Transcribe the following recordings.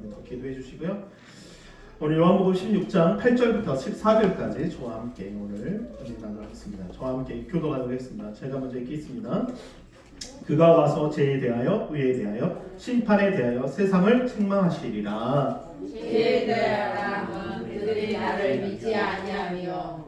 더 기도해 주시고요. 오늘 요한복음 16장 8절부터 14절까지 저와 함께 오늘 은혜 나누겠습니다. 저와 함께 교도하겠습니다. 제가 먼저 읽겠습니다. 그가 와서 죄에 대하여 의에 대하여 심판에 대하여 세상을 책망하시리라. 죄에 대하여 그들이 나를 믿지 아니하며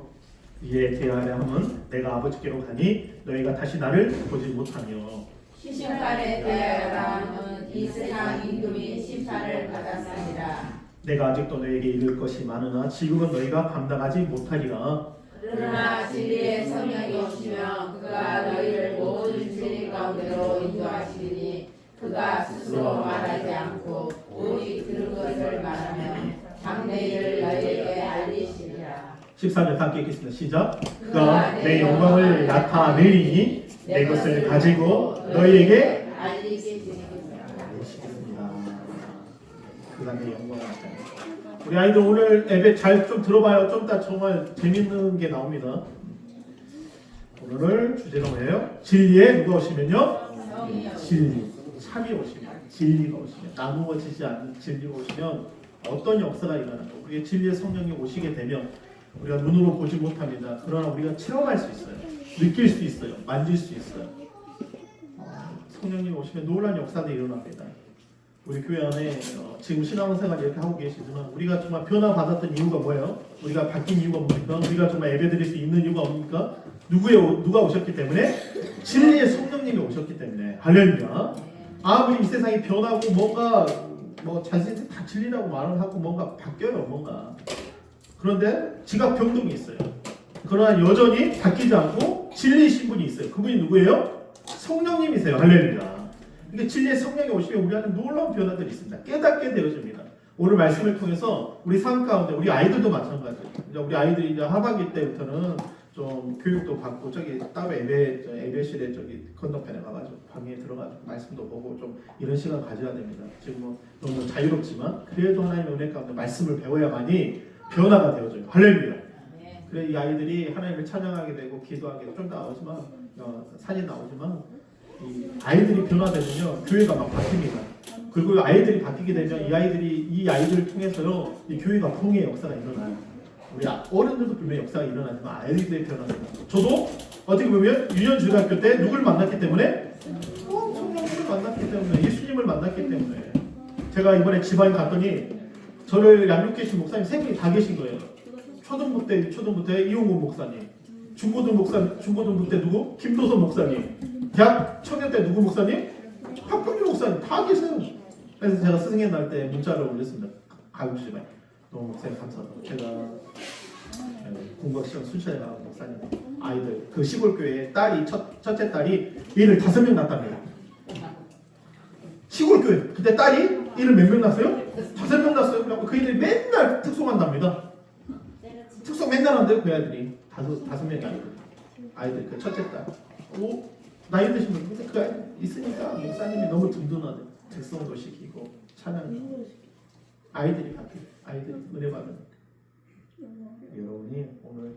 이에 대하여 함은 내가 아버지께로 가니 너희가 다시 나를 보지 못하며 심판에 대하여는 이 세상 임금이 심판을 받았습니다. 내가 아직도 너에게 이를 것이 많으나 지금은 너희가 감당하지 못하리라. 그러나 진리의 성령이 오시면 그가 너희를 모든 진리 가운데로 인도하시리니 그가 스스로 말하지 않고 오직 들은 것을 말하며 장래일을 너희에게 알리시리라. 14절 함께 읽겠습니다. 시작. 그가 내 영광을 나타내리니 내 것을 가지고 너희에게 알리시리라. 알리시겠습니다. 그가 내 영광을 나타내리니. 우리 아이들 오늘 예배 잘 좀 들어봐요. 좀 이따 정말 재밌는 게 나옵니다. 오늘 주제가 뭐예요? 진리에 누가 오시면요? 진리. 참이 오시면, 진리가 오시면, 나누어지지 않는 진리가 오시면 어떤 역사가 일어나고 우리의 진리의 성령이 오시게 되면 우리가 눈으로 보지 못합니다. 그러나 우리가 체험할 수 있어요. 느낄 수 있어요. 만질 수 있어요. 성령님 오시면 놀라운 역사들이 일어납니다. 우리 교회 안에 지금 신앙생활 이렇게 하고 계시지만 우리가 정말 변화받았던 이유가 뭐예요? 우리가 바뀐 이유가 뭡니까? 우리가 정말 예배드릴 수 있는 이유가 뭡니까? 누가 오셨기 때문에? 진리의 성령님이 오셨기 때문에. 할렐루야. 아무리 이 세상이 변하고 뭔가 자신이 다 진리라고 말을 하고 뭔가 바뀌어요. 뭔가. 그런데 지각 변동이 있어요. 그러나 여전히 바뀌지 않고 진리이신 분이 있어요. 그분이 누구예요? 성령님이세요. 할렐루야. 근데 진리의 성령이 오시면 우리 안에 놀라운 변화들이 있습니다. 깨닫게 되어집니다. 오늘 말씀을 통해서 우리 삶 가운데 우리 아이들도 마찬가지예요. 우리 아이들이 이제 하반기 때부터는 좀 교육도 받고 저기 따로 예배실에 저기 건너편에 가가지고 방에 들어가지고 말씀도 보고 좀 이런 시간 가져야 됩니다. 지금 뭐 너무 자유롭지만 그래도 하나님의 은혜 가운데 말씀을 배워야만이 변화가 되어져요. 할렐루야. 그래 이 아이들이 하나님을 찬양하게 되고 기도하게 되고 좀 더 나오지만 사진 나오지만 이 아이들이 변화되면요 교회가 막 바뀝니다. 그리고 아이들이 바뀌게 되면 이 아이들을 통해서요 이 교회가 부흥의 역사가 일어나요. 우리 어른들도 분명 역사가 일어나지만 아이들의 변화입니다. 저도 어떻게 보면 유년중학교 때 누굴 만났기 때문에 성령님을 만났기 때문에 예수님을 만났기 때문에 제가 이번에 지방에 갔더니 저를 양육해 주신 목사님 세 분이 다 계신 거예요. 초등부 때 이용훈 목사님, 중고등부 때 누구? 김도선 목사님, 대학 청년 때 누구 목사님? 박병규 목사님 다 계세요. 그래서 제가 스승의 날 때 문자를 올렸습니다. 가요시간에 너무 목사님 감사합니다. 제가 공부학시간 순천에 나간 목사님 아이들 그 시골 교회에 딸이 첫째 딸이 애를 5명 낳았답니다. 시골 교회 그때 딸이 애를 몇 명 낳았어요? 5명 낳았어요. 그래서 그 애들이 맨날 특송한답니다. 특송 맨날 한대요. 그 아이들이 5명이 아이들 그 첫째 딸. 오 나이 드신 분 근데 그 아이 있으니까 목사님이 너무 든든하대. 특송도 시키고 찬양 아이들이 바뀌어 아이들이 은혜 받으니까 여러분이 오늘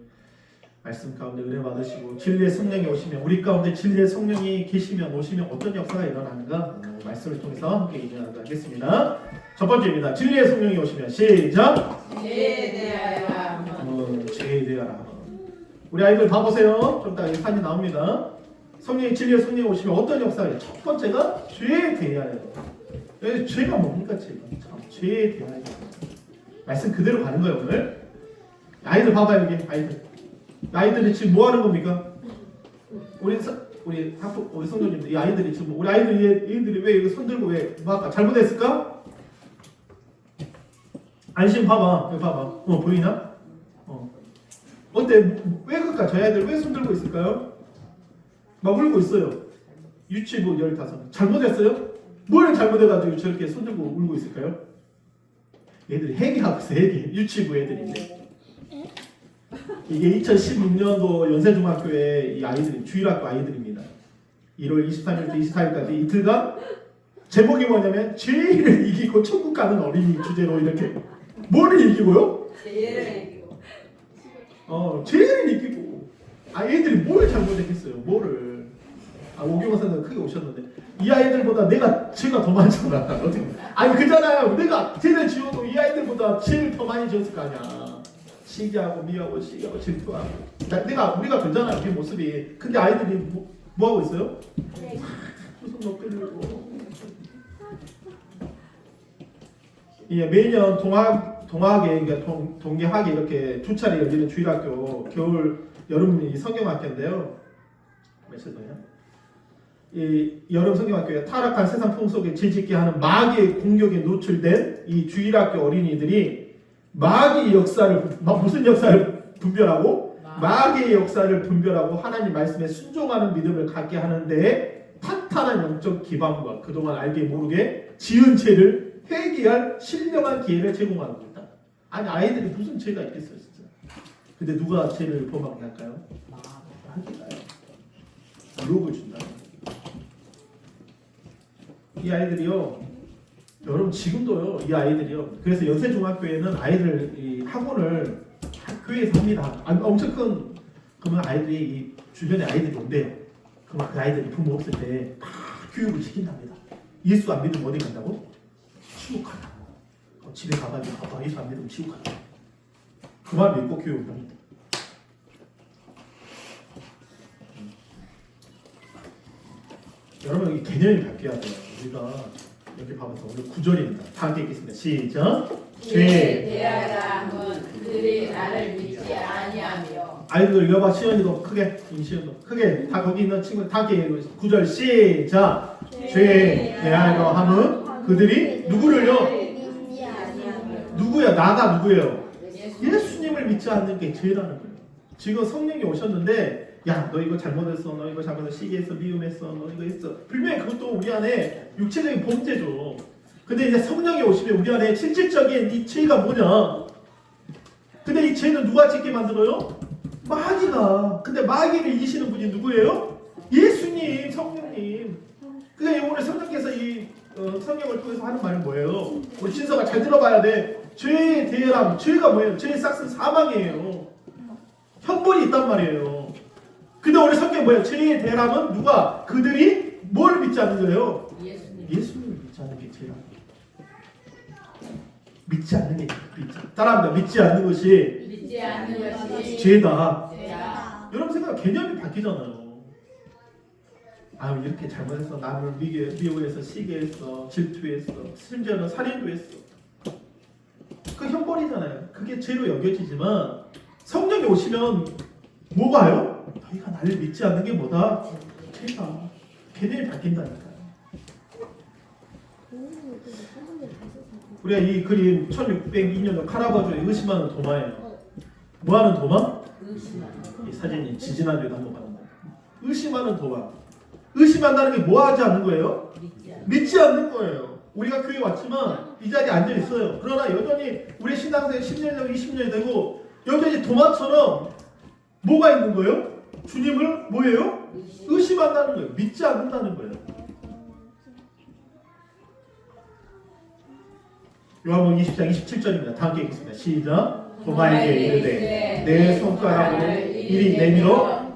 말씀 가운데 은혜 받으시고 진리의 성령이 오시면 우리 가운데 진리의 성령이 오시면 어떤 역사가 일어나는가 말씀을 통해서 함께 이해하도록 하겠습니다. 첫 번째입니다. 진리의 성령이 오시면 시작. 죄에 대하여 죄에 대하여 우리 아이들 봐보세요. 좀 이따 사진 나옵니다. 진리의 성령이 오시면 어떤 역사가 첫 번째가 죄에 대하여. 죄가 뭡니까? 죄에 대하여. 말씀 그대로 가는 거예요 오늘. 아이들 봐봐요 여기 아이들이 지금 뭐 하는 겁니까? 우리 성도님들 이 아이들이 지금 우리 얘들이 왜 이거 손 들고 왜 뭐 할까? 잘못했을까? 안심 봐봐 여기 봐봐 보이나? 어때? 왜 그럴까? 저 아이들 왜 손 들고 있을까요? 막 울고 있어요. 유치부 15 잘못했어요? 뭘 잘못해가지고 저렇게 손 들고 울고 있을까요? 얘들이 회개하고 있어요. 유치부 애들인데 이게 2016년도 연세중학교의 이 아이들이 주일학교 아이들입니다. 1월 23일부터 24일까지 이틀간 제목이 뭐냐면 죄를 이기고 천국 가는 어린이 주제로 이렇게 뭐를 이기고요? 죄를 이기고 죄를 이기고 애들이 뭘 잘못했겠어요? 뭐를 오경호 선생님 크게 오셨는데 이 아이들보다 죄가 더 많잖아. 어떻게? 아니 그잖아요. 내가 죄를 지어도 이 아이들보다 죄를 더 많이 지었을 거 아니야. 시기하고 미하고 시기하고 질투하고. 우리가 그잖아요. 우리 모습이. 근데 아이들이 뭐 하고 있어요? 무슨 너 끌리고. 예, 매년 동학에 그러니까 동계학에 이렇게 두 차례 열리는 주일학교 겨울 여름 성경학교인데요. 며칠이냐? 이 여름 성경학교에 타락한 세상 풍속에 지짓게 하는 마귀의 공격에 노출된 이 주일학교 어린이들이 마귀의 역사를 무슨 역사를 분별하고 마귀의 역사를 분별하고 하나님 말씀에 순종하는 믿음을 갖게 하는데 탄탄한 영적 기반과 그동안 알게 모르게 지은 죄를 회개할 신령한 기회를 제공하고 있다. 아니 아이들이 무슨 죄가 있겠어요 진짜. 근데 누가 죄를 범하게 할까요? 마귀가요. 유혹을 준다. 이 아이들이요. 여러분 지금도요. 이 아이들이요. 그래서 연세중학교에는 아이들 이 학원을 학교에서 합니다. 엄청 큰 그러면 아이들이 이 주변에 아이들이 온대요. 그럼 그 아이들이 부모 없을 때 막 교육을 시킨답니다. 예수 안 믿으면 어디 간다고? 치국하다. 집에 가가지고 아빠 예수 안 믿으면 치국하다. 그 말 믿고 교육을 합니다. 여러분 여기 개념이 바뀌어야 돼요. 우리가 여기 봐봐서 오늘 9절입니다. 다 함께 읽겠습니다. 시작. 죄에 대하여는 그들이 나를 믿지 아니하며. 아이들 읽어봐. 시연이도 크게 시연도 크게 다 거기 있는 친구들 다 함께 9절 시작. 죄에 대하여 함은 그들이 누구를요? 누구야? 나가 누구예요? 예수님을 믿지 않는 게 죄라는 거예요. 지금 성령이 오셨는데 야 너 이거 잘못했어, 너 이거 잘못했어, 시기했어, 미움했어, 너 이거 했어. 분명히 그것도 우리 안에 육체적인 범죄죠. 근데 이제 성령이 오시면 우리 안에 실질적인 이 죄가 뭐냐? 근데 이 죄는 누가 짓게 만들어요? 마귀가. 근데 마귀를 이기시는 분이 누구예요? 예수님, 성령님. 그러니까 오늘 성령께서 이 성령을 통해서 하는 말은 뭐예요? 우리 신서가 잘 들어봐야 돼. 죄의 대해람, 죄가 뭐예요? 죄의 싹은 사망이에요. 형벌이 있단 말이에요. 근데 우리 성경 뭐예요? 죄의 대해람은 누가? 그들이 뭘 믿지 않는 거예요? 예수님을 믿지 않는 게 죄라. 믿지 않는 게 죄다. 따라합니다. 믿지 않는 것이 죄다. 여러분 생각 개념이 바뀌잖아요. 아유 이렇게 잘못해서 남을 미워해서 시기했어, 질투했어, 심지어는 살인도 했어. 그 형벌이잖아요. 그게 죄로 여겨지지만 성령이 오시면 뭐가요? 너희가 나를 믿지 않는 게 뭐다? 죄다. 개념이 바뀐다니까요. 우리가 이 그림 1602년도 카라바조의 의심하는 도마예요. 뭐하는 도마? 이 사진이 지지난주에도 한번 봤는데 의심하는 도마. 의심한다는 게 뭐 하지 않는 거예요? 믿지 않는 거예요. 우리가 교회 왔지만 이 자리에 앉아 있어요. 그러나 여전히 우리 신앙생활 10년 되고 20년이 되고 여전히 도마처럼 뭐가 있는 거예요? 주님을 뭐예요? 의심한다는 거예요. 믿지 않는다는 거예요. 요한복음 20장 27절입니다. 다 함께 읽겠습니다. 시작. 도마에게 이르되 내 손가락으로 이리 내밀어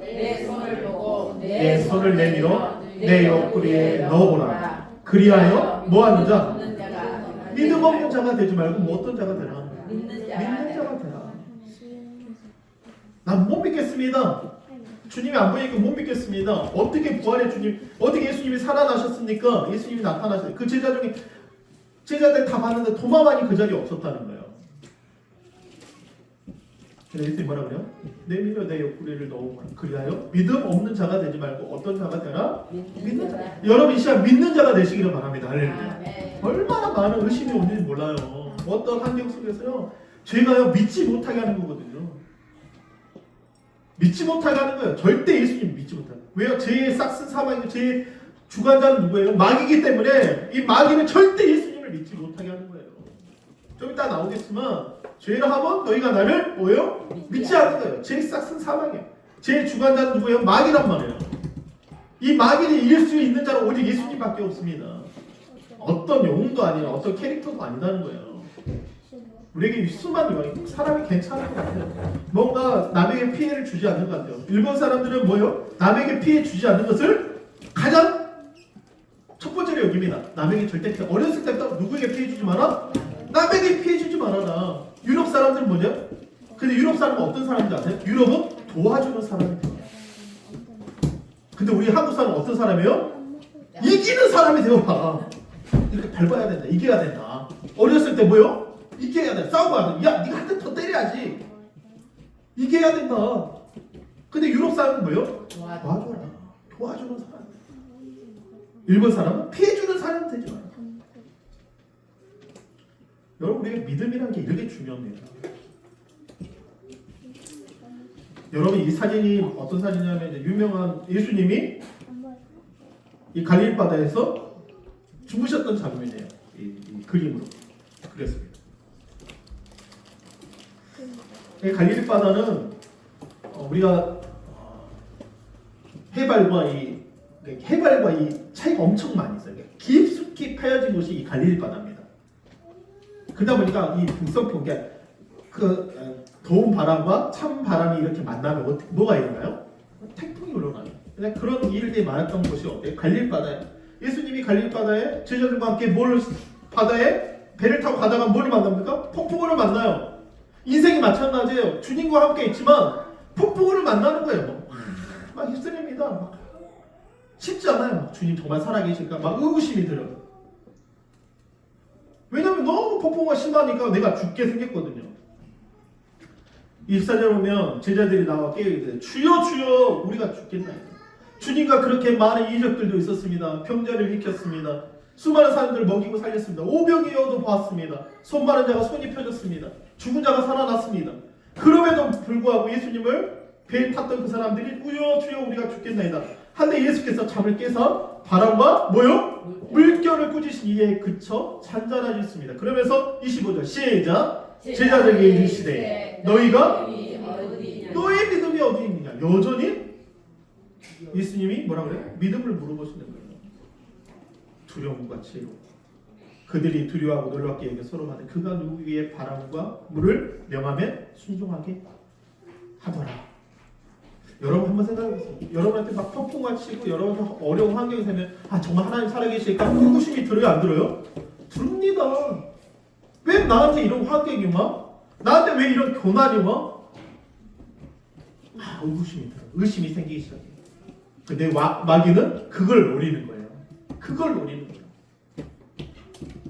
내 손을 내밀어 내 옆구리에 넣어보라. 그리하여 뭐하는 자? 믿음 없는 자가 되지 말고 뭐 어떤 자가 되라? 믿는 자가 되라. 난 못 믿겠습니다. 주님이 안 보이니까 못 믿겠습니다. 어떻게 부활의 주님, 어떻게 예수님이 살아나셨습니까? 예수님이 나타나셨어요. 그 제자 중에 제자들 다 봤는데 도마만이 그 자리에 없었다는 거예요. 그래서 예수님이 뭐라 그래요? 내밀어 내 옆구리를 넣어보라. 그리하여 믿음 없는 자가 되지 말고 어떤 자가 되라? 믿는 자. 여러분 이 시간 믿는 자가 되시기를 바랍니다. 얼마나 많은 의심이 오는지 몰라요. 어떤 환경 속에서요 죄가요 믿지 못하게 하는 거거든요. 믿지 못하게 하는 거예요. 절대 예수님 믿지 못하게. 왜요? 죄의 싹슨 사망이고 죄의 주관자는 누구예요? 마귀이기 때문에 이 마귀는 절대 예수님을 믿지 못하게 하는 거예요. 좀 이따 나오겠지만 죄를 하면 너희가 나를 뭐예요? 믿지 않는 거예요. 죄의 싹슨 사망이에요. 죄의 주관자는 누구예요? 마귀란 말이에요. 이 마귀를 이길 수 있는 자는 오직 예수님밖에 없습니다. 어떤 영웅도 아니라 어떤 캐릭터도 아니라는 거예요. 우리에게 수많은 영웅이 사람이 괜찮은 것 같아요. 뭔가 남에게 피해를 주지 않는 것 같아요. 일본 사람들은 뭐예요? 남에게 피해 주지 않는 것을 가장 피해를 여깁니다. 남에게 절대 피해. 어렸을 때부터 누구에게 피해 주지 마라? 남에게 피해 주지 말아라. 유럽 사람들은 뭐냐? 근데 유럽 사람은 어떤 사람인지 아세요? 유럽은 도와주는 사람이에요. 근데 우리 한국 사람은 어떤 사람이에요? 이기는 사람이 되어봐. 이렇게 밟아야 된다. 이겨야 된다. 어렸을 때 뭐요? 이겨야 돼. 싸우고 하면 야 네가 한 대 더 때려야지. 이겨야 된다. 근데 유럽 사람은 뭐요? 도와줘라. 도와주는 사람. 일본 사람은 피해주는 사람 되죠. 여러분 우리가 믿음이라는 게 이렇게 중요합니다. 여러분 이 사진이 어떤 사진이냐면 이제 유명한 예수님이 이 갈릴리 바다에서 죽으셨던 장면이에요. 이 그림으로 그렸습니다. 이 갈릴리 바다는 우리가 해발과 이 차이가 엄청 많이 있어요. 깊숙이 파여진 곳이 이 갈릴리 바다입니다. 그러다 보니까 이 북서편 그 더운 바람과 찬 바람이 이렇게 만나면 뭐가 일어나요? 태풍이 일어나요. 그런 일들이 많았던 곳이 어때요? 갈릴리 바다에 예수님이 갈릴리 바다에 제자들과 함께 바다에 배를 타고 가다가 뭘 만납니까? 폭풍우를 만나요. 인생이 마찬가지예요. 주님과 함께 있지만 폭풍우를 만나는 거예요. 막 휩쓸립니다. 쉽지 않아요. 주님 정말 살아계실까? 막 의구심이 들어요. 왜냐면 너무 폭풍우가 심하니까 내가 죽게 생겼거든요. 24절 보면 제자들이 나와 깨어있어요. 주여 주여 우리가 죽겠나이다. 주님과 그렇게 많은 이적들도 있었습니다. 병자를 일으켰습니다. 수많은 사람들을 먹이고 살렸습니다. 오병이어도 보았습니다. 손 마른 자가 손이 펴졌습니다. 죽은 자가 살아났습니다. 그럼에도 불구하고 예수님을 배에 탔던 그 사람들이 주여 주여 우리가 죽겠나이다. 한데 예수께서 잠을 깨서 바람과 뭐요? 물결을 꾸짖으신 이에 그쳐 잔잔하셨습니다. 그러면서 25절 시작. 제자들에게 이르시되 너희가 너의 믿음이 어디 있느냐. 여전히 예수님이 뭐라 그래요? 믿음을 물어보시는 거예요. 두려움과 지혜로 그들이 두려워하고 놀랍게 여겨 서로 말해 그가 누구 위에 바람과 물을 명하며 순종하게 하더라. 여러분 한번 생각해보세요. 여러분한테 막 폭풍과 치고 여러분 어려운 환경이 되면 정말 하나님 살아계실까? 의구심이 들어요 안 들어요? 듭니다. 왜 나한테 이런 환경이 와? 나한테 왜 이런 고난이 와? 의구심이 들어요. 의심이 생기기 시작해요. 근데 마귀는 그걸 노리는 거예요. 그걸 노리는 거예요.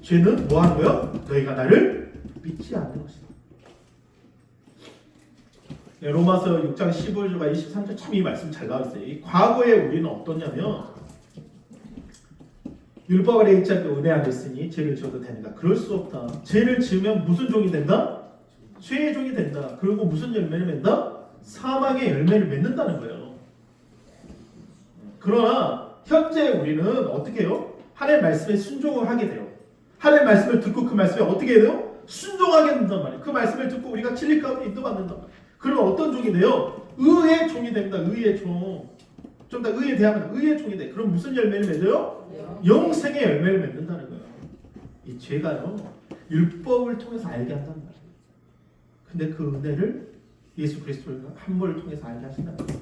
죄는 뭐 하는 거예요? 너희가 나를 믿지 않는 것이다. 로마서 6장 15절과 23절 참 이 말씀 잘 나왔어요. 이 과거에 우리는 어떠냐면 율법 아래 있지 않고 은혜 안에 있으니 죄를 지어도 되는가? 그럴 수 없다. 죄를 지으면 무슨 종이 된다? 죄의 종이 된다. 그리고 무슨 열매를 맺는다? 사망의 열매를 맺는다는 거예요. 그러나 현재 우리는 어떻게 해요? 하나님의 말씀에 순종을 하게 돼요. 하나님의 말씀을 듣고 그 말씀에 어떻게 해요? 순종하게 된단 말이에요. 그 말씀을 듣고 우리가 진리 가운데 인도받는단 말이에요. 그러면 어떤 종이 돼요? 의의 종이 됩니다. 의의 종. 좀 더 의에 대하면 의의 종이 돼. 그럼 무슨 열매를 맺어요? 영생의 열매를 맺는다는 거예요. 이 죄가요 율법을 통해서 알게 한단 말이에요. 근데 그 은혜를 예수 그리스도의 한 번을 통해서 알게 하신다는 거예요.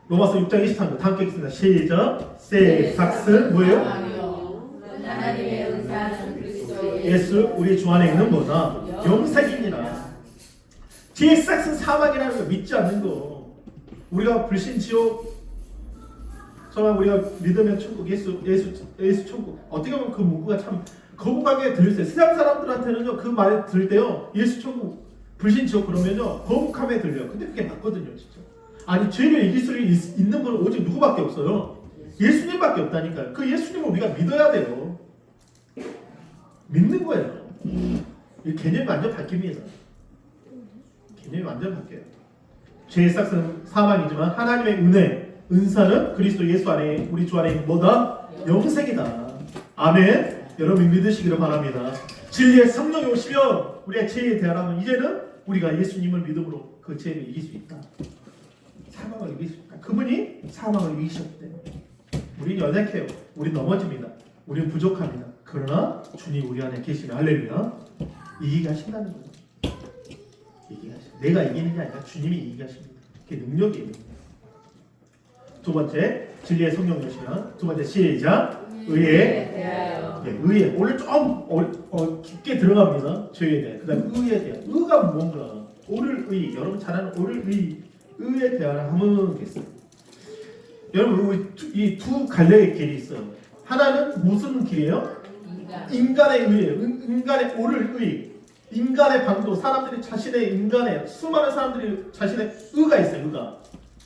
로마서 6장 23절 다 함께 읽습니다. 시작. 세 삭슨 뭐예요? 하나님의 은사는 그리스도 예수 우리 주 안에 있는 뭐다? 영생이니라. 죄의 삭슨 사망이라는 거 믿지 않는 거. 우리가 불신 지옥 정말 우리가 믿으면 천국 예수 천국 어떻게 보면 그 문구가 참 거북하게 들렸어요. 세상 사람들한테는요 그 말 들을 때요 예수 천국 불신 지옥 그러면요 거북하게 들려요. 근데 그게 맞거든요 진짜. 아니 죄를 이길 수 있는 분은 오직 누구밖에 없어요? 예수님밖에 없다니까요. 그 예수님을 우리가 믿어야 돼요. 믿는 거예요. 이 개념이 완전 바뀝니다. 개념이 완전 바뀌어요. 죄의 삭은 사망이지만 하나님의 은혜, 은사는 그리스도 예수 안에 우리 주 안에 뭐다? 영생이다. 아멘. 여러분 믿으시기를 바랍니다. 진리의 성령이 오시면 우리의 죄에 대하라면 이제는 우리가 예수님을 믿음으로 그 죄를 이길 수 있다. 사망을 이길 수 있다. 그분이 사망을 이기셨기 때문에 우리는 연약해요. 우리는 넘어집니다. 우리는 부족합니다. 그러나 주님 우리 안에 계시면 할렐루야 이기게 하신다는 거예요. 이기게 하신다. 내가 이기는 게 아니라 주님이 이기게 하십니다. 그게 능력이에요. 두 번째 진리의 성령 오시면 두 번째 시작 의에 대하여 예, 의에 오늘 좀 깊게 들어갑니다. 죄에 대해 그다음 의에 대한 의가 뭔가 오를 의 여러분 잘 아는 오를 의에 대하여 하면 겠어요. 여러분 이 두 갈래의 길이 있어요. 하나는 무슨 길이에요? 인간의 의예요. 인간의 오를 의. 인간의 방도 사람들이 자신의 인간의 수많은 사람들이 자신의 의가 있어요. 의가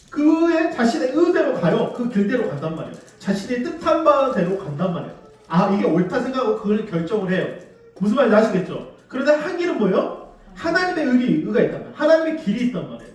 그의 자신의 의대로 가요. 그 길대로 간단 말이에요. 자신의 뜻한 바대로 간단 말이에요. 아 이게 옳다 생각하고 그걸 결정을 해요. 무슨 말인지 아시겠죠? 그런데 한 길은 뭐예요? 하나님의 의가 있단 말이에요. 하나님의 길이 있단 말이에요.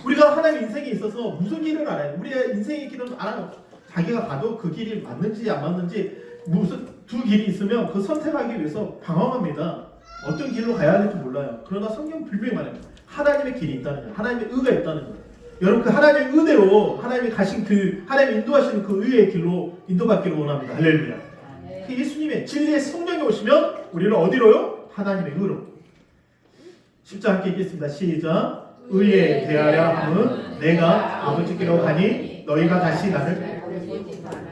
우리가 하나님의 인생에 있어서 무슨 길을 알아요? 우리의 인생의 길은 알아요. 자기가 가도 그 길이 맞는지 안 맞는지 무슨 두 길이 있으면 그 선택하기 위해서 방황합니다. 어떤 길로 가야 할지 몰라요. 그러나 성경 분명히 말합니다. 하나님의 길이 있다는 거예요. 하나님의 의가 있다는 거예요. 여러분 그 하나님의 의대로 하나님이 가신 그 하나님이 인도하시는 그 의의 길로 인도받기를 원합니다. 할렐루야. 그 예수님의 진리의 성령이 오시면 우리를 어디로요? 하나님의 의로. 십자 함께 읽겠습니다. 시작. 의에 대하여 함은 내가 아버지께로 가니 너희가 다시 나를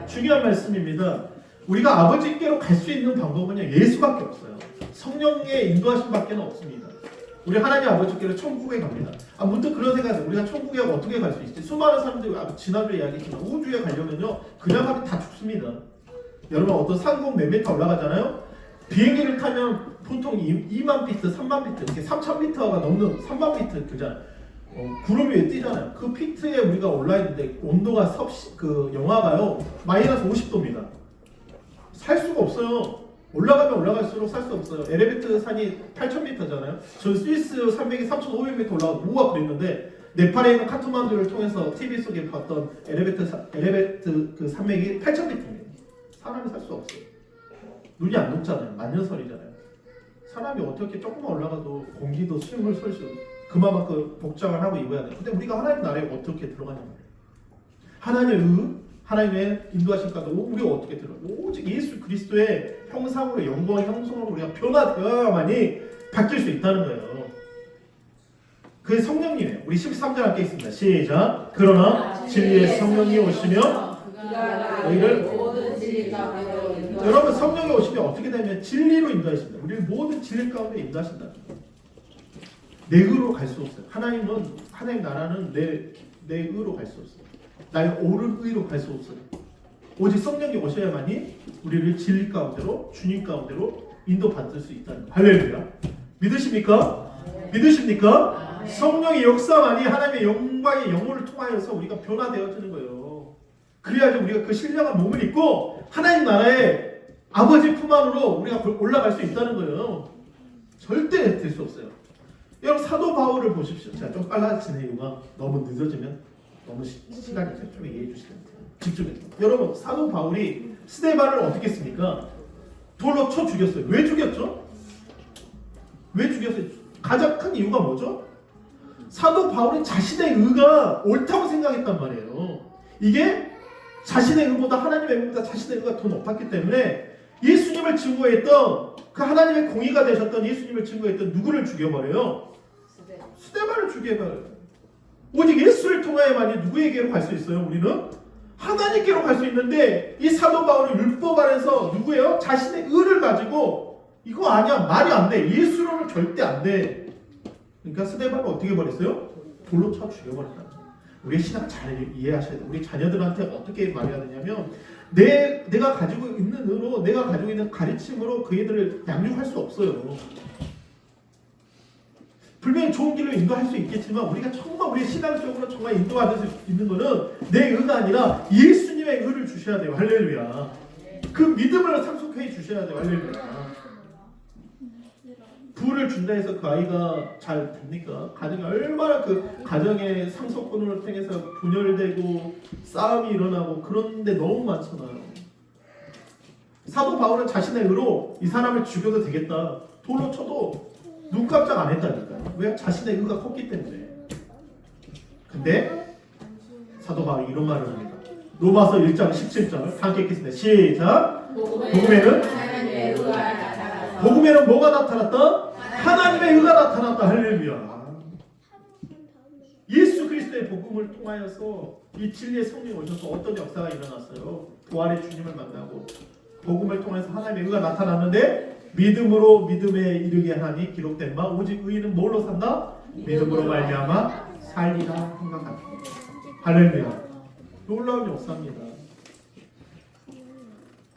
중요한 말씀입니다. 우리가 아버지께로 갈 수 있는 방법은요 예수밖에 없어요. 성령의 인도하심밖에 없습니다. 우리 하나님 아버지께로 천국에 갑니다. 문득 그런 생각이 우리가 천국에 어떻게 갈 수 있지? 수많은 사람들이 지난주에 이야기했지만 우주에 가려면요 그냥 가면 다 죽습니다. 여러분 어떤 상공 몇 미터 올라가잖아요. 비행기를 타면 보통 2만 피트, 3만 피트 이렇게 3,000m가 넘는 3만 피트 그잖아요. 구름 위에 뛰잖아요. 그 피트에 우리가 올라 있는데 온도가 그 영하가요 마이너스 50도입니다. 살 수가 없어요. 올라가면 올라갈수록 살 수 없어요. 에베레스트 산이 8,000m잖아요. 저 스위스 산맥이 3,500m 올라가서 뭐가 그랬는데 네팔에 있는 카트만두를 통해서 TV 속에 봤던 에베레스트 그 산맥이 8,000m입니다. 사람이 살 수 없어요. 눈이 안 녹잖아요. 만년설이잖아요. 사람이 어떻게 조금만 올라가도 공기도 숨을 쉴 수 그만큼 복장을 하고 입어야 돼요. 근데 우리가 하나님 나라에 어떻게 들어가냐면 하나님의 인도하신 가운데 우리가 어떻게 들어가요? 오직 예수 그리스도의 형상으로 영광의 형상으로 우리가 변화되어야만이 바뀔 수 있다는 거예요. 그게 성령님이에요. 우리 13절 함께 있습니다. 시작. 그러나 진리의 성령이 오시며 너희를 여러분 성령이 오시면 어떻게 되면 진리로 인도하십니다. 우리를 모든 진리 가운데 인도하신다. 내 의로 갈 수 없어요. 하나님 나라는 내 의로 갈 수 없어요. 나의 옳은 의로 갈 수 없어요. 오직 성령이 오셔야만이 우리를 진리 가운데로 주님 가운데로 인도받을 수 있다는 거예요. 할렐루야. 믿으십니까? 믿으십니까? 성령의 역사만이 하나님의 영광의 영혼을 통하여서 우리가 변화되어지는 거예요. 그래야지 우리가 그 신령한 몸을 입고 하나님 나라의 아버지 품 안으로 우리가 올라갈 수 있다는 거예요. 절대 될 수 없어요. 여러분 사도 바울을 보십시오. 제가 좀 빨라지는 이유가 너무 늦어지면 너무 시간이 좀 이해해 주시면 돼요. 집중해서. 여러분 사도 바울이 스데반을 어떻게 했습니까? 돌로 쳐 죽였어요. 왜 죽였죠? 왜 죽였어요? 가장 큰 이유가 뭐죠? 사도 바울은 자신의 의가 옳다고 생각했단 말이에요. 이게 자신의 의보다 하나님의 의보다 자신의 의가 더 높았기 때문에 예수님을 증거했던 그 하나님의 공의가 되셨던 예수님을 증거했던 누구를 죽여버려요? 스데반을 죽여버려요. 오직 예수를 통하여만이 누구에게로 갈 수 있어요? 우리는 하나님께로 갈 수 있는데 이 사도 바울은 율법 안에서 누구예요? 자신의 의를 가지고 이거 아니야 말이 안 돼. 예수로는 절대 안 돼. 그러니까 스데반을 어떻게 버렸어요? 돌로 쳐 죽여버렸다. 우리의 신앙을 잘 이해하셔야 돼요. 우리 자녀들한테 어떻게 말해야 되냐면 내가 가지고 있는 의로 내가 가지고 있는 가르침으로 그 애들을 양육할 수 없어요. 분명히 좋은 길로 인도할 수 있겠지만 우리가 정말 우리 신앙적으로 정말 인도받을 수 있는 것은 내 의가 아니라 예수님의 의를 주셔야 돼요. 할렐루야. 그 믿음을 상속해 주셔야 돼요. 할렐루야. 부를 준다 해서 그 아이가 잘 됩니까? 가정이 얼마나 그 가정의 상속권을 통해서 분열되고 싸움이 일어나고 그런데 너무 많잖아요. 사도 바울은 자신의 의로 이 사람을 죽여도 되겠다. 돌로 쳐도 눈 깜짝 안 했다니까요. 왜? 자신의 의가 컸기 때문에. 근데 사도 바울이 이런 말을 합니다. 로마서 1장 17절 함께 읽겠습니다. 시작. 복음에는 뭐가 나타났다? 하나님의 의가 나타났다. 할렐루야. 예수 그리스도의 복음을 통하여서 이 진리의 성령이 오셔서 어떤 역사가 일어났어요? 부활의 주님을 만나고 복음을 통해서 하나님의 의가 나타났는데 믿음으로 믿음에 이르게 하니 기록된 바 오직 의인은 뭘로 산다? 믿음으로 말미암아 살리라 생각합니다. 할렐루야. 놀라운 역사입니다.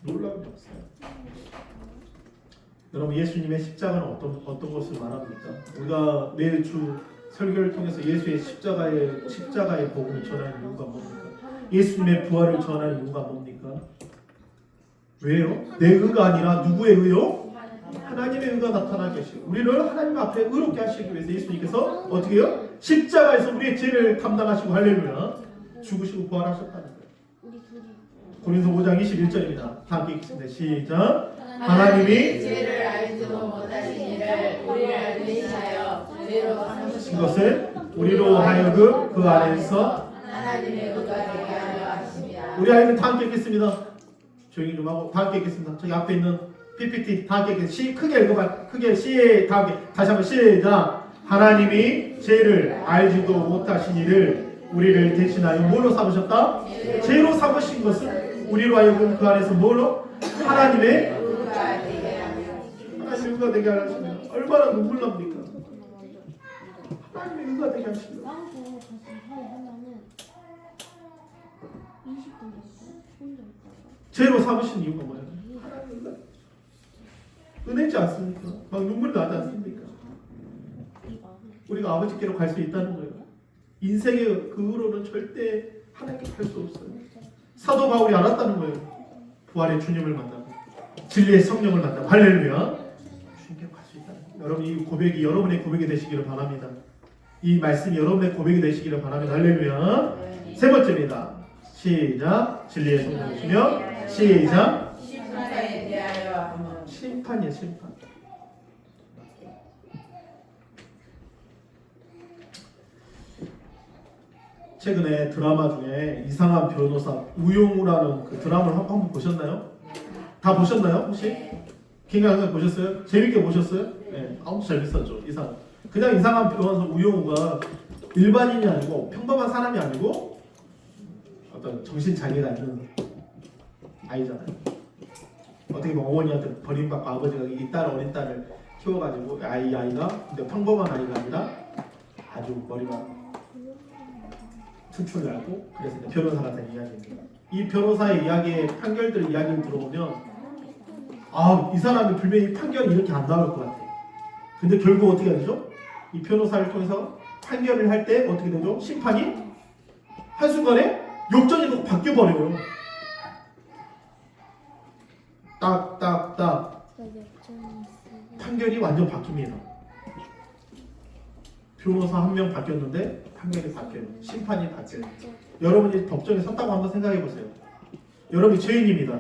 놀라운 역사. 여러분 예수님의 십자가는 어떤 것을 말합니까? 우리가 매일 주 설교를 통해서 예수의 십자가의 복음을 전하는 이유가 뭡니까? 예수님의 부활을 전하는 이유가 뭡니까? 왜요? 내 의가 아니라 누구의 의요? 하나님의 의가 나타나게 하시고 우리를 하나님 앞에 의롭게 하시기 위해서 예수님께서 어떻게 해요? 십자가에서 우리의 죄를 감당하시고 할렐루야 죽으시고 부활하셨다는 거예요. 고린도 5장 21절입니다. 다 함께 읽겠습니다. 시작. 하나님이 죄를 알지도 못하신 이를 우리를 알게 하여 죄로 삼으신 것을 우리로 하여금 그 안에서 하나님의 의가 되게 하려 하십니다. 우리 아이들 다 함께 읽겠습니다. 조용히 좀 하고 다 함께 읽겠습니다. 저기 앞에 있는 PPT 다 함께 읽겠습니다. 크게 읽어봐. 크게 시 다 함께 다시 한번 시작. 하나님이 죄를 알지도 못하신 이를 우리를 대신하여 뭘로 삼으셨다? 죄로 삼으신 것을 우리로 하여금 그 안에서 뭘로? 하나님의 의가 되게 하십니다. 얼마나 눈물 납니까? 하나님의 의가 되게 하십니다. 죄로 삼으신 이유가 뭐예요? 은혜지 않습니까? 막 눈물이 나지 않습니까? 우리가 아버지께로 갈 수 있다는 거예요. 인생의 그 의로는 절대 하나님께 갈 수 없어요. 사도 바울이 알았다는 거예요. 부활의 주님을 만나고 진리의 성령을 만나고 할렐루야. 주님께 갈 수 있다는 거예요. 여러분 이 고백이 여러분의 고백이 되시기를 바랍니다. 이 말씀이 여러분의 고백이 되시기를 바랍니다. 할렐루야. 세 번째입니다. 시작. 진리의 성령이시며 시작. 심판에 대하여 심판이에요. 심판. 최근에 드라마 중에 이상한 변호사 우용우라는 그 드라마를 한번 보셨나요? 다 보셨나요? 혹시? 김강현 보셨어요? 재밌게 보셨어요? 네, 아무 재밌었죠. 그냥 이상한 변호사 우용우가 일반인이 아니고 평범한 사람이 아니고 어떤 정신 장애가 있는 아이잖아요. 어떻게 보면 어머니한테 버림받고 아버지가 이 딸 어린 딸을 키워가지고 아이가 근데 평범한 아이가 아니라 아주 머리가 튼튼하고 그래서 변호사가 된 이야기입니다. 이 변호사의 이야기의 판결들 이야기를 들어보면 이 사람이 분명히 판결이 이렇게 안 나올 것 같아. 근데 결국 어떻게 되죠? 이 변호사를 통해서 판결을 할 때 어떻게 되죠? 심판이 한순간에 역전이 바뀌어 버려요. 딱딱딱 판결이 완전 바뀝니다. 변호사 한 명 바뀌었는데 판결이 바뀌어요. 심판이 바뀌어요. 여러분이 법정에 섰다고 한번 생각해 보세요. 여러분이 죄인입니다.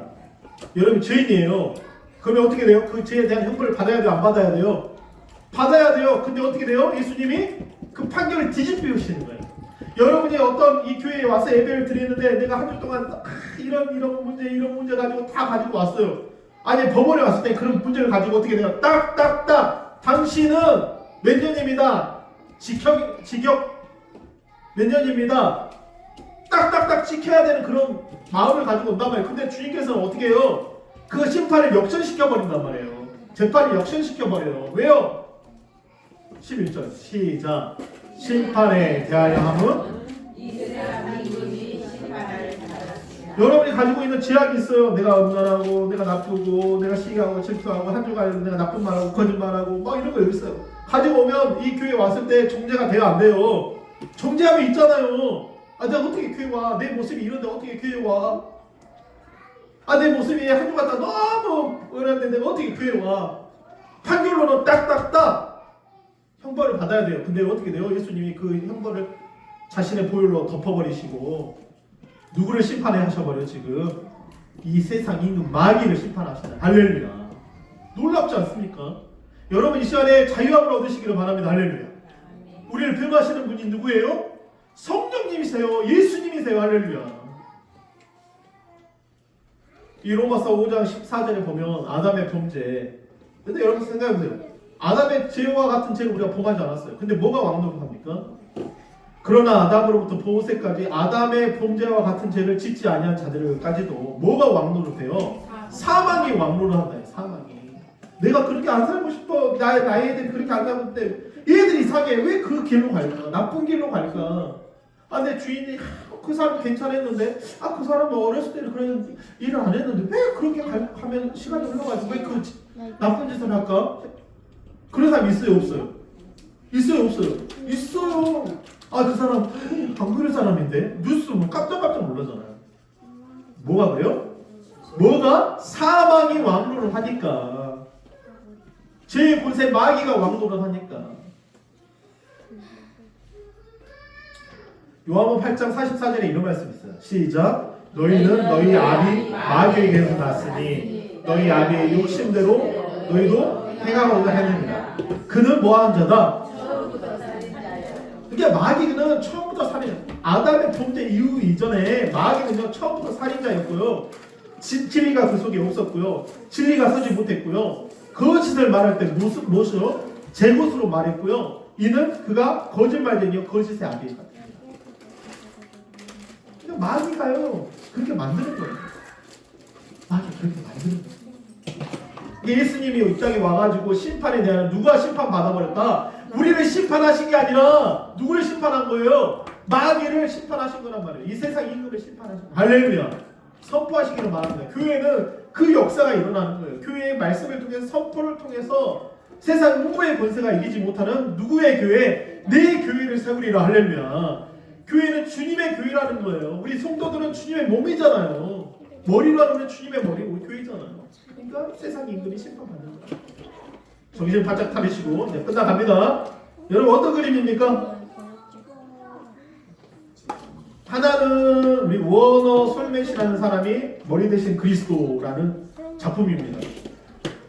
여러분이 죄인이에요. 그러면 어떻게 돼요? 그 죄에 대한 형벌을 받아야 돼요? 안 받아야 돼요? 받아야 돼요. 근데 어떻게 돼요? 예수님이 그 판결을 뒤집히시는 거예요. 여러분이 어떤 이 교회에 와서 예배를 드리는데 내가 한 주 동안 이런 문제 가지고 다 가지고 왔어요. 아니 법원에 왔을 때 그런 문제를 가지고 어떻게 돼요? 딱딱딱 당신은 몇 년입니다. 직역 몇 년입니다. 딱딱딱 지켜야 되는 그런 마음을 가지고 온단 말이에요. 근데 주님께서는 어떻게 해요? 그 심판을 역전시켜버린단 말이에요. 재판을 역전시켜버려요. 왜요? 11절 시작. 심판에 대하여 함은 이 세상 이분이 심판을 받았습니다. 여러분이 가지고 있는 제약이 있어요. 내가 음란하고 내가 나쁘고 내가 시기하고 질투하고 한 주간 내가 나쁜 말하고 거짓말하고 막 이런 거 여기 있어요. 가지고 오면 이 교회 왔을 때 정죄가 돼요? 안 돼요? 정죄함이 있잖아요. 내가 어떻게 교회 와? 내 모습이 이런데 어떻게 교회 와? 내 모습이 한 주 갔다 너무 어려운데 내가 어떻게 교회 와? 판결로는 딱딱딱 형벌을 받아야 돼요. 근데 어떻게 돼요? 예수님이 그 형벌을 자신의 보혈로 덮어버리시고 누구를 심판해 하셔버려요. 지금 이 세상 임금 마귀를 심판하시다. 할렐루야. 놀랍지 않습니까? 여러분 이 시간에 자유함을 얻으시기를 바랍니다. 할렐루야. 우리를 변호하시는 분이 누구예요? 성령님이세요. 예수님이세요. 할렐루야. 이 로마서 5장 14절에 보면 아담의 범죄. 근데 여러분 생각해보세요. 아담의 죄와 같은 죄를 우리가 범하지 않았어요. 근데 뭐가 왕노릇합니까? 그러나 아담으로부터 보호세까지 아담의 범죄와 같은 죄를 짓지 아니한 자들까지도 뭐가 왕노릇해요? 사망이 왕노릇한다. 사망이. 내가 그렇게 안 살고 싶어. 나의 애들이 그렇게 안 살는데 얘들이 이상해. 왜 그 길로 갈까? 나쁜 길로 갈까? 내 주인이 그 사람 괜찮았는데 그 사람은 어렸을 때는 그런 일을 안 했는데 왜 그렇게 하면 시간이 흘러가지고 왜 그 나쁜 짓을 할까? 그런 사람 있어요? 없어요? 있어요? 없어요? 있어요. 그 사람 한국인 사람인데 뉴스 보면 깜짝깜짝 놀라잖아요. 뭐가 그래요? 뭐가? 사망이 왕노를 하니까. 죄의 권세 마귀가 왕노를 하니까. 요한복음 8장 44절에 이런 말씀이 있어요. 시작. 너희는 너희 아비 마귀에게서 났으니 너희 아비의 욕심대로 너희도 행하고자 하느니라. 그는 뭐하는 자다? 그게 마귀는 처음부터 살인자. 아담의 범죄 이후 이전에 마귀는요 처음부터 살인자였고요. 진리가 그 속에 없었고요. 진리가 서지 못했고요. 거짓을 말할 때 무엇으로? 제 것으로 말했고요. 이는 그가 거짓말쟁이요 거짓의 아비입니다. 마귀가요 그렇게 만드는 거예요. 마귀 그렇게 만드는 거예요. 예수님이 이 땅에 와가지고 심판에 대한 누가 심판 받아버렸다. 우리를 심판하신 게 아니라 누구를 심판한 거예요? 마귀를 심판하신 거란 말이에요. 이 세상 임금을 심판하신 거예요. 할렐루야. 선포하시기를 말합니다. 교회는 그 역사가 일어나는 거예요. 교회의 말씀을 통해서 선포를 통해서 세상 누구의 권세가 이기지 못하는 누구의 교회? 내 교회를 세우리라. 할렐루야. 교회는 주님의 교회라는 거예요. 우리 성도들은 주님의 몸이잖아요. 머리로 하면 주님의 머리, 우리 교회잖아요. 그러니까 세상 임금이 심판받는 거예요. 정신 바짝 차리시고 이제 끝나갑니다. 여러분 어떤 그림입니까? 하나는 우리 워너 솔맷이라는 사람이 머리 대신 그리스도라는 작품입니다.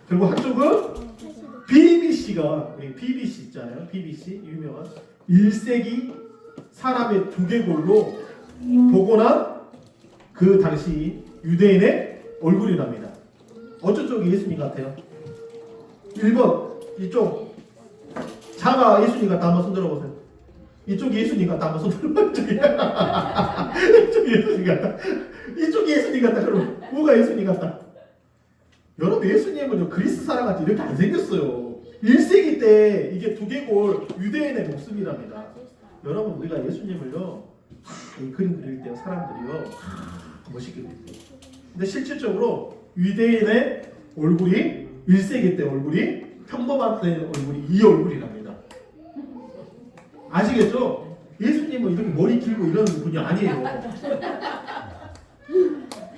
그리고 한쪽은 BBC가 BBC 있잖아요. BBC 유명한 1세기 사람의 두개골로 복원한 그 당시 유대인의 얼굴이랍니다. 어느 쪽이 예수님 같아요? 1번 이쪽 자가 예수님 같다. 한번 손 들어보세요. 이쪽이 예수님 같다. 한번 손 들어보세요. 이쪽이 예수님 같다. 이쪽이 예수님 같다. 그럼 뭐가 예수님 같다? 여러분 예수님은 그리스 사람같이 이렇게 안 생겼어요. 1세기 때 이게 두개골 유대인의 모습이랍니다. 여러분 우리가 예수님을요 이 그림 그릴 때 사람들이요 멋있게 그려요. 근데 실질적으로 유대인의 얼굴이 1세기 때 얼굴이 평범한 때 얼굴이 이 얼굴이랍니다. 아시겠죠? 예수님은 이렇게 머리 길고 이런 분이 아니에요.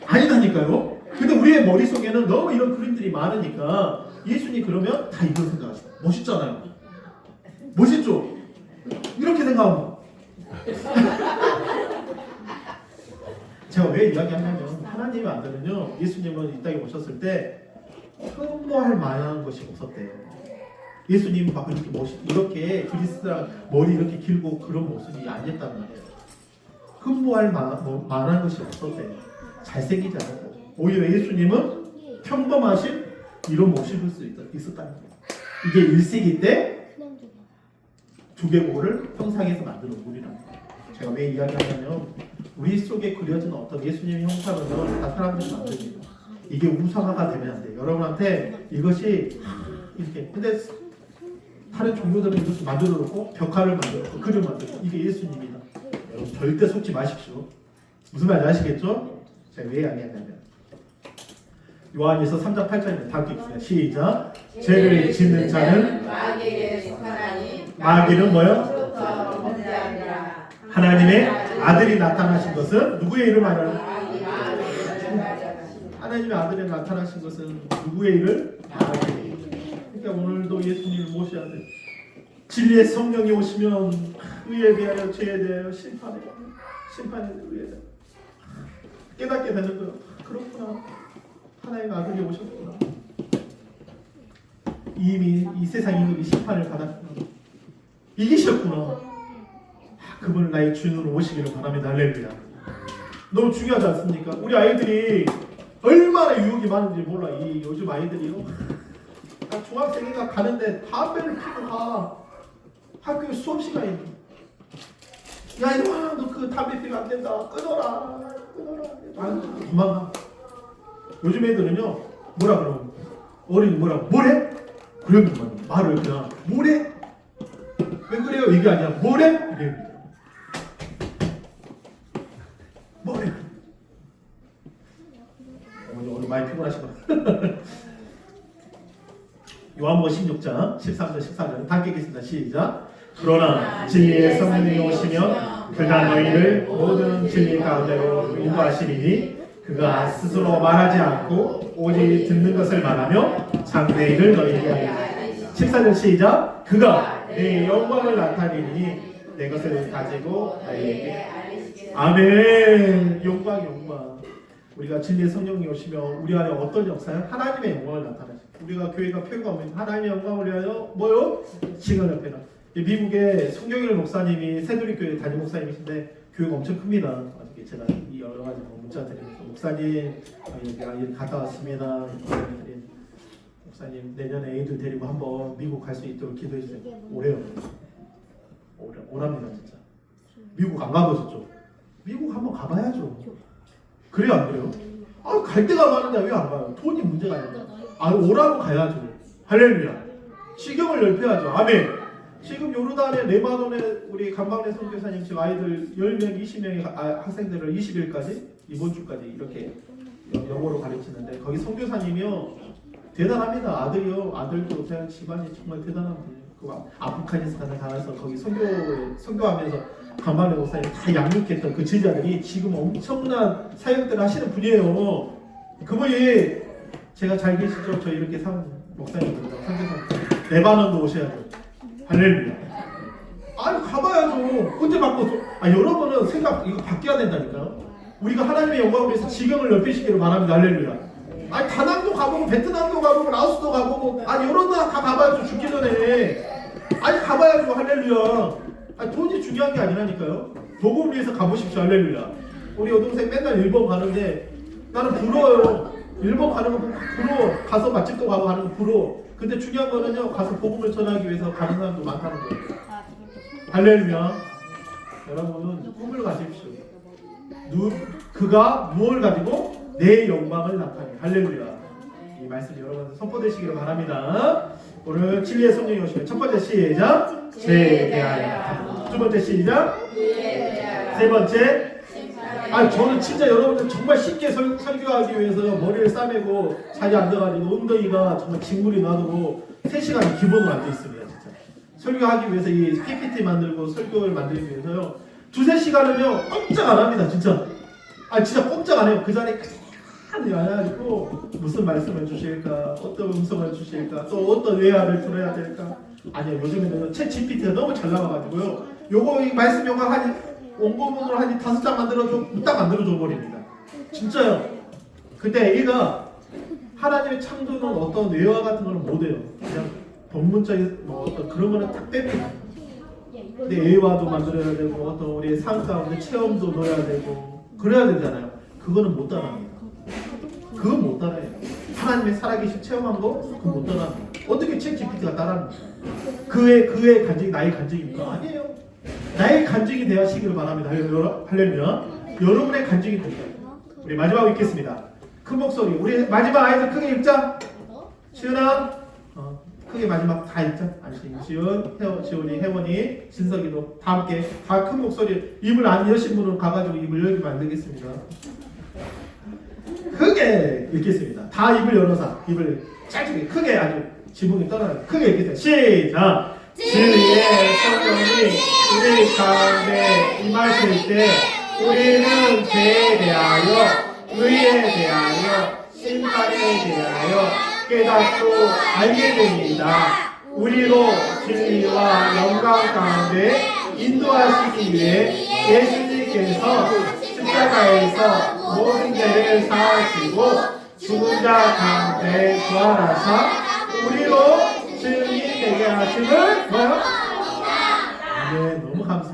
아니다니까요. 근데 우리의 머릿속에는 너무 이런 그림들이 많으니까 예수님 그러면 다 이런 생각하시고 멋있잖아요. 멋있죠? 이렇게 생각하면 제가 왜 이야기하냐면 하나님의 아들은요 예수님은 이 땅에 오셨을 때 흠모할 만한 것이 없었대요. 예수님 막 이렇게 그리스도랑 머리 이렇게 길고 그런 모습이 아니었단 말이에요. 흠모할 만한 것이 없었대요. 잘생기지 않았고 오히려 예수님은 평범하신 이런 모습일 수 있었다는 거예요. 이게 1세기 때 두개골을 형상에서 만든 얼굴이랍니다. 제가 왜 이야기하냐면 우리 속에 그려진 어떤 예수님의 형상은 다 사람들이 만듭니다. 이게 우상화가 되면 안 돼요. 여러분한테 이것이 이렇게 근데 다른 종교들은 이것을 만들어 놓고 벽화를 만들어 놓고 그림 만들고 이게 예수님이다. 여러분 절대 속지 마십시오. 무슨 말인지 아시겠죠? 제가 왜 이야기하냐면 요한일서 3장 8절입니다. 다 읽겠습니다. 시작. 죄를 짓는 자는 마귀에게 속하나니 마귀는 뭐요? 하나님의 아들이 나타나신 것은 누구의 일을 말하는? 하나님의 아들이 나타나신 것은 누구의 일을? 마귀의 일. 그러니까 오늘도 예수님을 모셔야 돼. 진리의 성령이 오시면 의에 대하여 죄에 대하여 심판에 의에 대하여 깨닫게 되는 거예요. 그렇구나. 하나님의 아들이 오셨구나. 이미 이 세상 임금이 심판을 받았구나. 이기셨구나. 그분을 나의 주인으로 모시기를 바랍니다. 할렐루야. 너무 중요하지 않습니까? 우리 아이들이 얼마나 유혹이 많은지 몰라. 이 요즘 아이들이요. 중학생이가 가는데 담배를 피고 가. 학교 수업 시간에 야 이놈아 너 그 담배 피면 안 된다. 끊어라. 도망가. 요즘 애들은요 뭐라 그러고 어린이 뭐라 뭐래? 그러면 말을 그냥 뭐래? 왜 그래요? 이게 아니야 뭐래? 이래. 뭐래? 어머니 오늘 많이 피곤하시구나. 요한복음 16장 13절 14절 다 읽겠습니다. 시작. 그러나 진리의 성령이 오시면 그가 너희를 모든 진리 가운데로 인도하시리니 그가 스스로 말하지 않고 오직 듣는 것을 말하며 장래일을 너희에게 알리리라. 14절 시작. 그가 내 영광을 나타내리니 내 것을 가지고 너희에게 알리시리라. 아멘. 영광. 우리가 진리의 성령이 오시면 우리 안에 어떤 역사요? 하나님의 영광을 나타내죠. 우리가 교회가 표가 오면 하나님의 영광을 위하여 뭐요? 시간을 빼라. 미국의 송경일 목사님이 새누리교회 담임 목사님이신데 교회가 엄청 큽니다. 어저께 제가 이 여러 가지 문자 드리면서 목사님 여기 갔다 왔습니다. 목사님 내년에 애들 데리고 한번 미국 갈 수 있도록 기도해 주세요. 오래요. 오랍니다 진짜. 미국 안 가보셨죠? 미국 한번 가봐야죠. 그래요 안 그래요? 갈 데가 많은데 왜 안 가요? 돈이 문제가 아니라. 오라고 가야죠. 할렐루야. 시경을 넓혀야죠. 아멘. 지금 요르단의 레바논에 우리 감방래 선교사님 지금 아이들 10명, 20명의 학생들을 20일까지 이번 주까지 이렇게 영어로 가르치는데 거기 선교사님이요 대단합니다. 아들도 그냥 집안이 정말 대단한 분이에요. 그 아프가니스탄에 가서 거기 선교하면서 감방래 목사님 다 양육했던 그 제자들이 지금 엄청난 사역들을 하시는 분이에요. 그분이 제가 잘 계시죠? 저 이렇게 목사님들 선교사님 레바논도 오셔야죠. 할렐루야. 가봐야죠. 언제 바꿔서? 여러분은 생각 이거 바뀌어야 된다니까요. 우리가 하나님의 영광을 위해서 지경을 넓히시기를 바랍니다. 할렐루야. 다낭도 가보고 베트남도 가보고 라오스도 가보고 이런 나라 다 가봐야죠. 죽기 전에. 가봐야죠. 할렐루야. 돈이 중요한 게 아니라니까요. 복음을 위해서 가보십시오. 할렐루야. 우리 여동생 맨날 일본 가는데 나는 부러워요. 일본 가는 거 부러워. 가서 맛집도 가고 가는 거 부러워. 근데 중요한 거는요, 가서 복음을 전하기 위해서 가는 사람도 많다는 거예요. 할렐루야. 여러분은 꿈을 가십시오. 그가 무엇을 가지고 내 영광을 나타내. 할렐루야. 이 말씀 여러분 선포되시기를 바랍니다. 오늘 진리의 성령이 오시면 첫 번째 시작. 죄에 대하여. 두 번째 시작. 세 번째. 저는 진짜 여러분들 정말 쉽게 설교하기 위해서 머리를 싸매고 자리 앉아가지고 엉덩이가 정말 직물이 나도록 3시간이 기본으로 앉아 있습니다. 진짜 설교하기 위해서 이 PPT 만들고 설교를 만들기 위해서요 2-3시간은요 꼼짝 안 합니다. 진짜 진짜 꼼짝 안 해요. 그 자리에 가만히 앉아가지고 무슨 말씀을 주실까, 어떤 음성을 주실까, 또 어떤 외화를 들어야 될까. 아니요, 요즘에는 챗 GPT가 너무 잘 나와가지고요 이 말씀 요거 원고문으로 한 5장 만들어줘, 딱 만들어줘 버립니다. 진짜요. 근데 얘가 하나님의 창조는 어떤 외화 같은 거는 못해요. 그냥 법문적인 어떤 그런 거는 딱 뺍니다. 근데 외화도 만들어야 되고 어떤 우리의 삶 가운데 체험도 넣어야 되고 그래야 되잖아요. 그거는 못 따라합니다. 그건 못 따라해요. 하나님의 살아계신 체험한 거 그건 못 따라합니다. 어떻게 챗 GPT가 따라합니까? 그의 간증이 나의 간증입니까? 아니에요. 나의 간증이 되시기를 바랍니다. 할렐루야. 여러분의 간증이 됩니다. 우리 마지막 읽겠습니다. 큰 목소리. 우리 마지막 아이들 크게 읽자. 시은아, 크게 마지막 다 읽자. 안심, 시은, 지훈이, 혜원이, 진석이도 다 함께 다 큰 목소리. 입을 안 여신 분은 가가지고 입을 열기만 안 되겠습니다. 크게 읽겠습니다. 다 입을 열어서 입을 짧게 크게 아주 지붕이 떠나요. 크게 읽겠습니다. 시작. 진리의 성령이 우리 가운데 임하실 때 우리는 죄에 대하여, 의에 대하여, 심판에 대하여 깨닫고 알게 됩니다. 우리로 진리와 영광 가운데 인도하시기 위해 예수님께서 십자가에서 모든 죄를 사하시고 죽은 자 가운데 부활하사 우리로 증인이 되게 하심을 뭐요? 네, 너무 감사합니다.